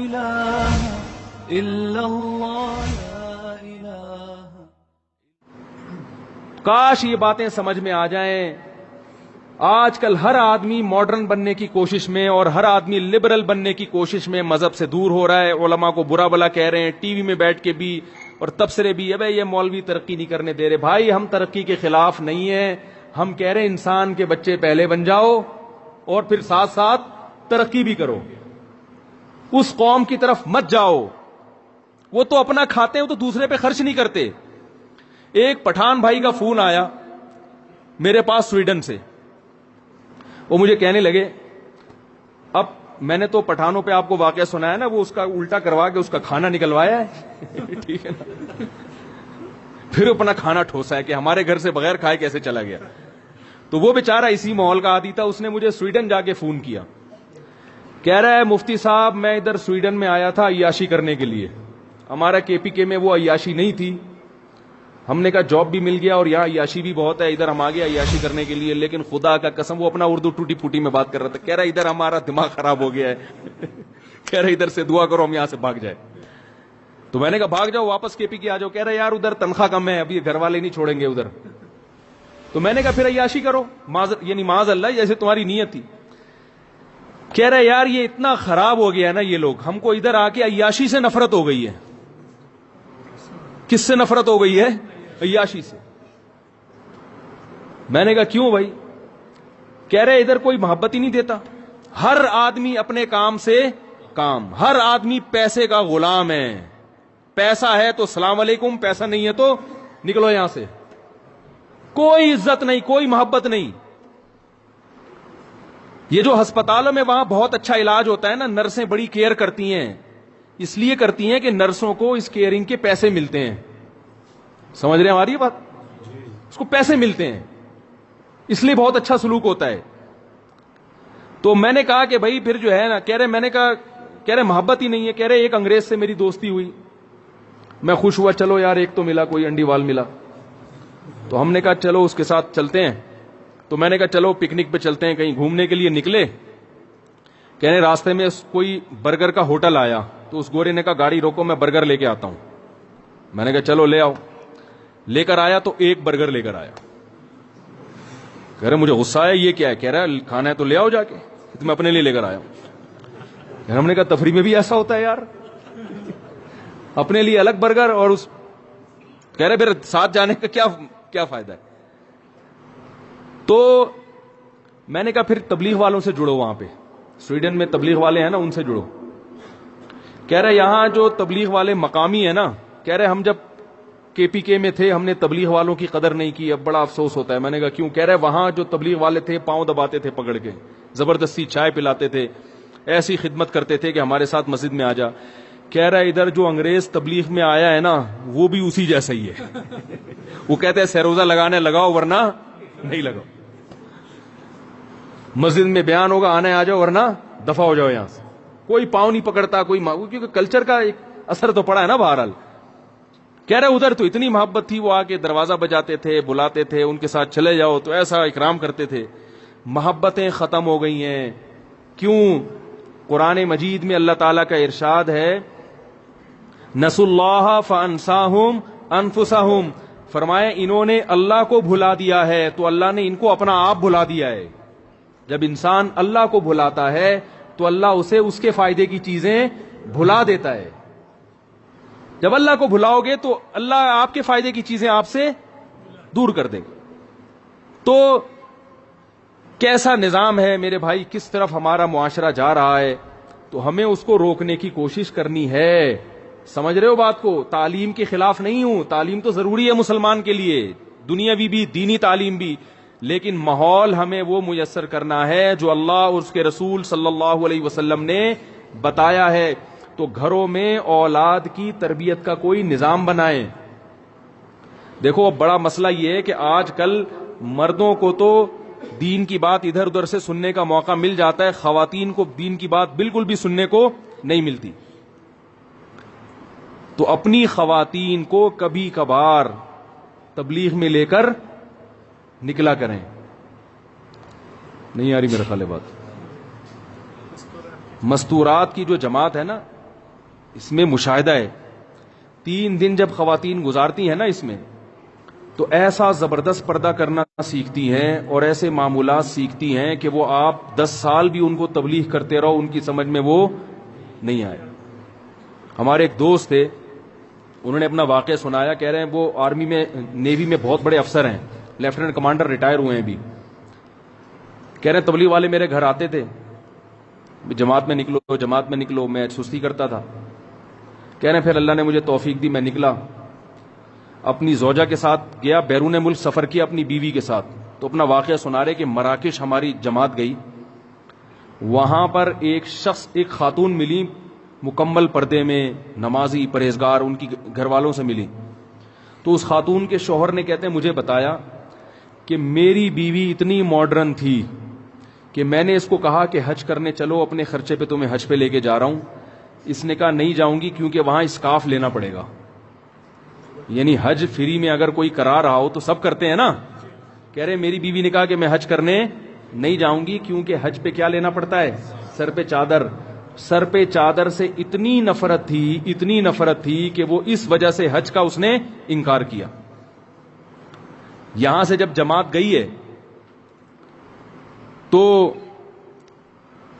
إله إلا الله لا إله. کاش یہ باتیں سمجھ میں آ جائیں. آج کل ہر آدمی ماڈرن بننے کی کوشش میں اور ہر آدمی لبرل بننے کی کوشش میں مذہب سے دور ہو رہا ہے. علماء کو برا بلا کہہ رہے ہیں, ٹی وی میں بیٹھ کے بھی اور تبصرے بھی. ابے یہ مولوی ترقی نہیں کرنے دے رہے. بھائی ہم ترقی کے خلاف نہیں ہیں, ہم کہہ رہے ہیں انسان کے بچے پہلے بن جاؤ اور پھر ساتھ ساتھ ترقی بھی کرو. اس قوم کی طرف مت جاؤ, وہ تو اپنا کھاتے ہیں, وہ تو دوسرے پہ خرچ نہیں کرتے. ایک پٹھان بھائی کا فون آیا میرے پاس سویڈن سے. وہ مجھے کہنے لگے, اب میں نے تو پٹھانوں پہ آپ کو واقعہ سنایا نا, وہ اس کا الٹا کروا کے اس کا کھانا نکلوایا ہے ٹھیک ہے نا, پھر اپنا کھانا ٹھوسا ہے کہ ہمارے گھر سے بغیر کھائے کیسے چلا گیا. تو وہ بیچارہ اسی ماحول کا عادی تھا. اس نے مجھے سویڈن جا کے فون کیا, کہہ رہا ہے مفتی صاحب میں ادھر سویڈن میں آیا تھا عیاشی کرنے کے لیے. ہمارا کے پی کے میں وہ عیاشی نہیں تھی. ہم نے کہا جاب بھی مل گیا اور یہاں عیاشی بھی بہت ہے, ادھر ہم آ گیا عیاشی کرنے کے لیے. لیکن خدا کا قسم, وہ اپنا اردو ٹوٹی پھوٹی میں بات کر رہا تھا. کہہ رہا ادھر ہمارا دماغ خراب ہو گیا ہے کہہ رہا ادھر سے دعا کرو ہم یہاں سے بھاگ جائے. تو میں نے کہا بھاگ جاؤ واپس کے پی کے آ جاؤ. کہہ رہا یار ادھر تنخواہ کم ہے, ابھی گھر والے نہیں چھوڑیں گے ادھر. تو میں نے کہا پھر عیاشی کرو, یعنی معاذ اللہ جیسے تمہاری نیت تھی. کہہ رہے یار یہ اتنا خراب ہو گیا ہے نا یہ لوگ, ہم کو ادھر آ کے عیاشی سے نفرت ہو گئی ہے. کس سے نفرت ہو گئی ہے؟ عیاشی سے. میں نے کہا کیوں بھائی؟ کہہ رہے ادھر کوئی محبت ہی نہیں دیتا. ہر آدمی اپنے کام سے کام, ہر آدمی پیسے کا غلام ہے. پیسہ ہے تو السلام علیکم, پیسہ نہیں ہے تو نکلو یہاں سے. کوئی عزت نہیں, کوئی محبت نہیں. یہ جو ہسپتالوں میں وہاں بہت اچھا علاج ہوتا ہے نا, نرسیں بڑی کیئر کرتی ہیں. اس لیے کرتی ہیں کہ نرسوں کو اس کیئرنگ کے پیسے ملتے ہیں. سمجھ رہے ہیں ہماری بات؟ اس کو پیسے ملتے ہیں, اس لیے بہت اچھا سلوک ہوتا ہے. تو میں نے کہا کہ بھائی پھر جو ہے نا, کہہ رہے میں نے کہا کہہ رہے محبت ہی نہیں ہے. کہہ رہے ایک انگریز سے میری دوستی ہوئی, میں خوش ہوا, چلو یار ایک تو ملا, کوئی انڈی وال ملا. تو ہم نے کہا چلو اس کے ساتھ چلتے ہیں. تو میں نے کہا چلو پکنک پہ چلتے ہیں, کہیں گھومنے کے لیے نکلے. کہنے راستے میں کوئی برگر کا ہوٹل آیا, تو اس گورے نے کہا گاڑی روکو میں برگر لے کے آتا ہوں. میں نے کہا چلو لے آؤ. لے کر آیا تو ایک برگر لے کر آیا. کہہ رہے مجھے غصہ آیا, یہ کیا ہے؟ کہہ رہا ہے کھانا ہے تو لے آؤ جا کے, میں اپنے لیے لے کر آیا ہوں. ہم نے کہا تفریح میں بھی ایسا ہوتا ہے یار, اپنے لیے الگ برگر اور اس. کہہ رہے پھر ساتھ جانے کا کیا فائدہ ہے؟ تو میں نے کہا پھر تبلیغ والوں سے جڑو, وہاں پہ سویڈن میں تبلیغ والے ہیں نا, ان سے جڑو. کہہ رہے یہاں جو تبلیغ والے مقامی ہے نا, کہہ رہے ہم جب کے پی کے میں تھے ہم نے تبلیغ والوں کی قدر نہیں کی, اب بڑا افسوس ہوتا ہے. میں نے کہا کیوں؟ کہہ رہے وہاں جو تبلیغ والے تھے پاؤں دباتے تھے پکڑ کے, زبردستی چائے پلاتے تھے, ایسی خدمت کرتے تھے کہ ہمارے ساتھ مسجد میں آ جا. کہہ رہا ہے ادھر جو انگریز تبلیغ میں آیا ہے نا وہ بھی اسی جیسا ہی ہے. وہ کہتے ہیں سیروزہ لگانے لگاؤ ورنہ نہیں لگاؤ, مسجد میں بیان ہوگا آنے آ جاؤ ورنہ دفع ہو جاؤ یہاں سے. کوئی پاؤں نہیں پکڑتا, کوئی کیونکہ کلچر کا ایک اثر تو پڑا ہے نا بہرحال. کہہ رہے ادھر تو اتنی محبت تھی, وہ آ کے دروازہ بجاتے تھے, بلاتے تھے, ان کے ساتھ چلے جاؤ تو ایسا اکرام کرتے تھے. محبتیں ختم ہو گئی ہیں. کیوں؟ قرآن مجید میں اللہ تعالیٰ کا ارشاد ہے نسوا اللہ فانساہم انفسہم, فرمایا انہوں نے اللہ کو بھلا دیا ہے تو اللہ نے ان کو اپنا آپ بھلا دیا ہے. جب انسان اللہ کو بھلاتا ہے تو اللہ اسے اس کے فائدے کی چیزیں بھلا دیتا ہے. جب اللہ کو بھلاؤ گے تو اللہ آپ کے فائدے کی چیزیں آپ سے دور کر دے گا. تو کیسا نظام ہے میرے بھائی, کس طرف ہمارا معاشرہ جا رہا ہے, تو ہمیں اس کو روکنے کی کوشش کرنی ہے. سمجھ رہے ہو بات کو؟ تعلیم کے خلاف نہیں ہوں, تعلیم تو ضروری ہے مسلمان کے لیے, دنیاوی بھی دینی تعلیم بھی, لیکن ماحول ہمیں وہ میسر کرنا ہے جو اللہ اور اس کے رسول صلی اللہ علیہ وسلم نے بتایا ہے. تو گھروں میں اولاد کی تربیت کا کوئی نظام بنائیں. دیکھو اب بڑا مسئلہ یہ ہے کہ آج کل مردوں کو تو دین کی بات ادھر ادھر سے سننے کا موقع مل جاتا ہے, خواتین کو دین کی بات بالکل بھی سننے کو نہیں ملتی. تو اپنی خواتین کو کبھی کبھار تبلیغ میں لے کر نکلا کریں. نہیں آ رہی میرا خیال ہے بات. مستورات کی جو جماعت ہے نا, اس میں مشاہدہ ہے. 3 دن جب خواتین گزارتی ہیں نا اس میں، تو ایسا زبردست پردہ کرنا سیکھتی ہیں اور ایسے معمولات سیکھتی ہیں کہ وہ آپ 10 سال بھی ان کو تبلیغ کرتے رہو ان کی سمجھ میں وہ نہیں آئے. ہمارے ایک دوست تھے، انہوں نے اپنا واقعہ سنایا. کہہ رہے ہیں وہ آرمی میں، نیوی میں بہت بڑے افسر ہیں، لیفٹیننٹ کمانڈر، ریٹائر ہوئے ہیں ابھی. کہہ رہے ہیں تبلیغ والے میرے گھر آتے تھے، جماعت میں نکلو جماعت میں نکلو، میں سستی کرتا تھا. کہہ رہے ہیں پھر اللہ نے مجھے توفیق دی، میں نکلا، اپنی زوجہ کے ساتھ گیا، بیرون ملک سفر کیا اپنی بیوی کے ساتھ. تو اپنا واقعہ سنا رہے کہ مراکش ہماری جماعت گئی، وہاں پر ایک شخص، ایک خاتون ملی، مکمل پردے میں، نمازی، پرہیزگار، ان کی گھر والوں سے ملی. تو اس خاتون کے شوہر نے، کہتے ہیں، مجھے بتایا کہ میری بیوی اتنی ماڈرن تھی کہ میں نے اس کو کہا کہ حج کرنے چلو، اپنے خرچے پہ تمہیں حج پہ لے کے جا رہا ہوں. اس نے کہا نہیں جاؤں گی کیونکہ وہاں اسکارف لینا پڑے گا. یعنی حج فری میں اگر کوئی کرا رہا ہو تو سب کرتے ہیں نا. کہہ رہے میری بیوی نے کہا کہ میں حج کرنے نہیں جاؤں گی کیونکہ حج پہ کیا لینا پڑتا ہے؟ سر پہ چادر. سر پہ چادر سے اتنی نفرت تھی کہ وہ اس وجہ سے حج کا اس نے انکار کیا. یہاں سے جب جماعت گئی ہے تو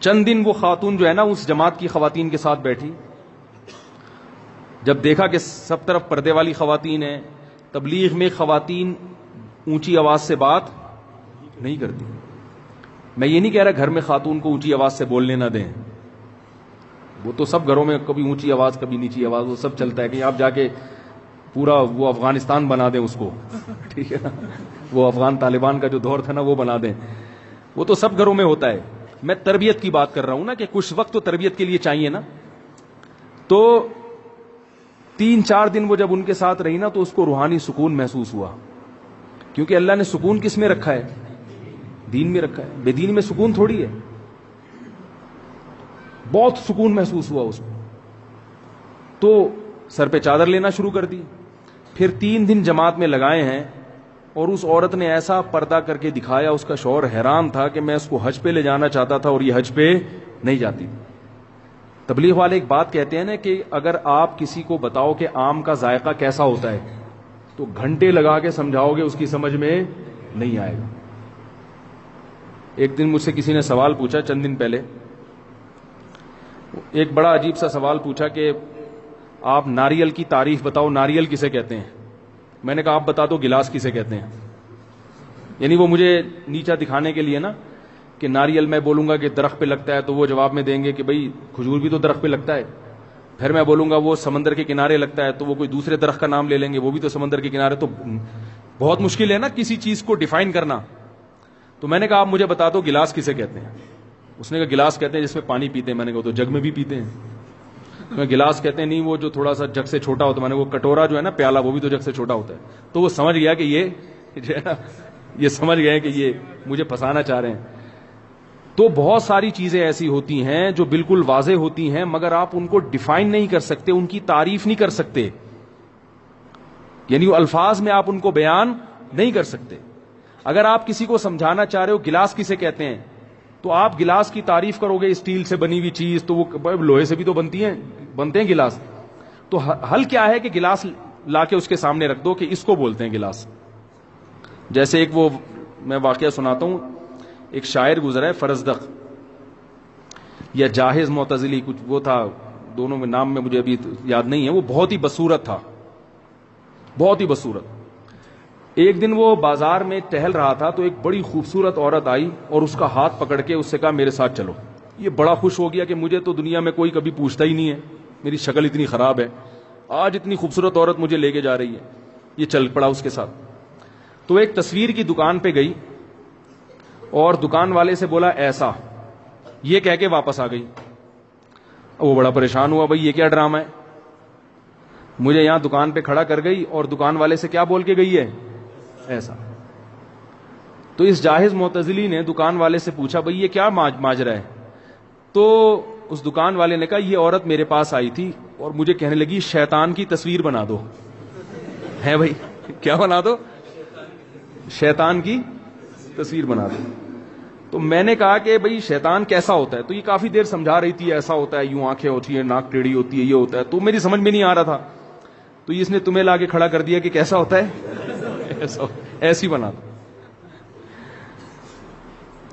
چند دن وہ خاتون جو ہے نا اس جماعت کی خواتین کے ساتھ بیٹھی. جب دیکھا کہ سب طرف پردے والی خواتین ہیں، تبلیغ میں خواتین اونچی آواز سے بات نہیں کرتی. میں یہ نہیں کہہ رہا گھر میں خاتون کو اونچی آواز سے بولنے نہ دیں، وہ تو سب گھروں میں کبھی اونچی آواز کبھی نیچی آواز، وہ سب چلتا ہے. کہ آپ جا کے پورا وہ افغانستان بنا دیں اس کو، ٹھیک ہے نا، وہ افغان طالبان کا جو دور تھا نا وہ بنا دیں، وہ تو سب گھروں میں ہوتا ہے. میں تربیت کی بات کر رہا ہوں نا، کہ کچھ وقت تو تربیت کے لیے چاہیے نا. تو 3-4 دن وہ جب ان کے ساتھ رہی نا تو اس کو روحانی سکون محسوس ہوا، کیونکہ اللہ نے سکون کس میں رکھا ہے؟ دین میں رکھا ہے. بے دین میں سکون تھوڑی ہے. بہت سکون محسوس ہوا اس کو. تو سر پہ چادر لینا شروع کر دی. پھر 3 دن جماعت میں لگائے ہیں اور اس عورت نے ایسا پردہ کر کے دکھایا، اس کا شوہر حیران تھا کہ میں اس کو حج پہ لے جانا چاہتا تھا اور یہ حج پہ نہیں جاتی. تبلیغ والے ایک بات کہتے ہیں نا کہ اگر آپ کسی کو بتاؤ کہ آم کا ذائقہ کیسا ہوتا ہے تو گھنٹے لگا کے سمجھاؤ گے اس کی سمجھ میں نہیں آئے گا. ایک دن مجھ سے کسی نے سوال پوچھا چند دن پہلے، ایک بڑا عجیب سا سوال پوچھا کہ آپ ناریل کی تعریف بتاؤ، ناریل کسے کہتے ہیں؟ میں نے کہا آپ بتا دو گلاس کسے کہتے ہیں. یعنی وہ مجھے نیچا دکھانے کے لیے نا کہ ناریل میں بولوں گا کہ درخت پہ لگتا ہے تو وہ جواب میں دیں گے کہ بھئی کھجور بھی تو درخت پہ لگتا ہے. پھر میں بولوں گا وہ سمندر کے کنارے لگتا ہے تو وہ کوئی دوسرے درخت کا نام لے لیں گے، وہ بھی تو سمندر کے کنارے. تو بہت مشکل ہے نا کسی چیز کو ڈیفائن کرنا. تو میں نے کہا آپ مجھے بتا دو گلاس کسے کہتے ہیں. اس نے کہا گلاس کہتے ہیں جس میں پانی پیتے ہیں. میں نے کہا تو جگ میں بھی پیتے ہیں. میں گلاس کہتے ہیں نہیں وہ جو تھوڑا سا جگ سے چھوٹا ہوتا ہے. میں نے وہ کٹورا جو ہے نا پیالہ وہ بھی تو جگ سے چھوٹا ہوتا ہے. تو وہ سمجھ گیا کہ یہ سمجھ گئے کہ یہ مجھے پھنسانا چاہ رہے ہیں. تو بہت ساری چیزیں ایسی ہوتی ہیں جو بالکل واضح ہوتی ہیں مگر آپ ان کو ڈیفائن نہیں کر سکتے، ان کی تعریف نہیں کر سکتے. یعنی وہ الفاظ میں آپ ان کو بیان نہیں کر سکتے. اگر آپ کسی کو سمجھانا چاہ رہے ہو گلاس کسے کہتے ہیں تو آپ گلاس کی تعریف کرو گے اسٹیل سے بنی ہوئی چیز، تو وہ لوہے سے بھی تو بنتے ہیں گلاس. تو حل کیا ہے کہ گلاس لا کے اس کے سامنے رکھ دو کہ اس کو بولتے ہیں گلاس. جیسے ایک وہ میں واقعہ سناتا ہوں، ایک شاعر گزرا ہے فرزدق یا جاہز معتزلی کچھ وہ تھا، دونوں میں نام میں مجھے ابھی یاد نہیں ہے. وہ بہت ہی بصورت تھا، بہت ہی بصورت. ایک دن وہ بازار میں ٹہل رہا تھا تو ایک بڑی خوبصورت عورت آئی اور اس کا ہاتھ پکڑ کے اس سے کہا میرے ساتھ چلو. یہ بڑا خوش ہو گیا کہ مجھے تو دنیا میں کوئی کبھی پوچھتا ہی نہیں ہے، میری شکل اتنی خراب ہے، آج اتنی خوبصورت عورت مجھے لے کے جا رہی ہے. یہ چل پڑا اس کے ساتھ. تو ایک تصویر کی دکان پہ گئی اور دکان والے سے بولا ایسا، یہ کہہ کے واپس آ گئی. وہ بڑا پریشان ہوا، بھائی یہ کیا ڈرامہ ہے، مجھے یہاں دکان پہ کھڑا کر گئی اور دکان والے سے کیا بول کے گئی ہے ایسا. تو اس جاہز معتزلی نے دکان والے سے پوچھا بھائی یہ کیا ماجرا ہے. تو اس دکان والے نے کہا یہ عورت میرے پاس آئی تھی اور مجھے کہنے لگی شیطان کی تصویر بنا دو. ہے بھائی کیا بنا دو؟ شیطان کی تصویر بنا دو. تو میں نے کہا کہ بھئی شیطان کیسا ہوتا ہے؟ تو یہ کافی دیر سمجھا رہی تھی ایسا ہوتا ہے، یوں آنکھیں ہوتی ہیں، ناک ٹیڑھی ہوتی ہے، یہ ہوتا ہے. تو میری سمجھ میں نہیں آ رہا تھا، تو اس نے تمہیں لا کے کھڑا کر دیا کہ کیسا ہوتا ہے ایسی بنا دو.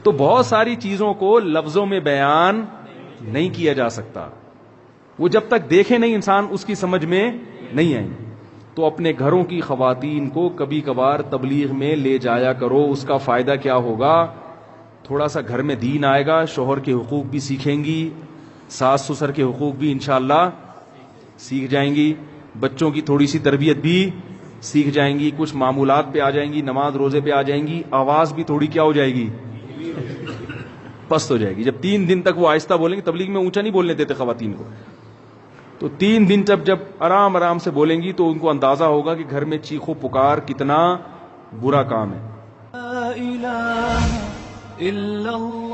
تو بہت ساری چیزوں کو لفظوں میں بیان نہیں کیا جا سکتا، وہ جب تک دیکھے نہیں انسان اس کی سمجھ میں نہیں آئیں. تو اپنے گھروں کی خواتین کو کبھی کبھار تبلیغ میں لے جایا کرو. اس کا فائدہ کیا ہوگا؟ تھوڑا سا گھر میں دین آئے گا، شوہر کے حقوق بھی سیکھیں گی، ساس سسر کے حقوق بھی انشاءاللہ سیکھ جائیں گی، بچوں کی تھوڑی سی تربیت بھی سیکھ جائیں گی، کچھ معمولات پہ آ جائیں گی، نماز روزے پہ آ جائیں گی، آواز بھی تھوڑی کیا ہو جائے گی، پست ہو جائے گی. جب 3 دن تک وہ آہستہ بولیں گے، تبلیغ میں اونچا نہیں بولنے دیتے خواتین کو، تو 3 دن جب آرام آرام سے بولیں گی تو ان کو اندازہ ہوگا کہ گھر میں چیخو پکار کتنا برا کام ہے. لا إله إلا الله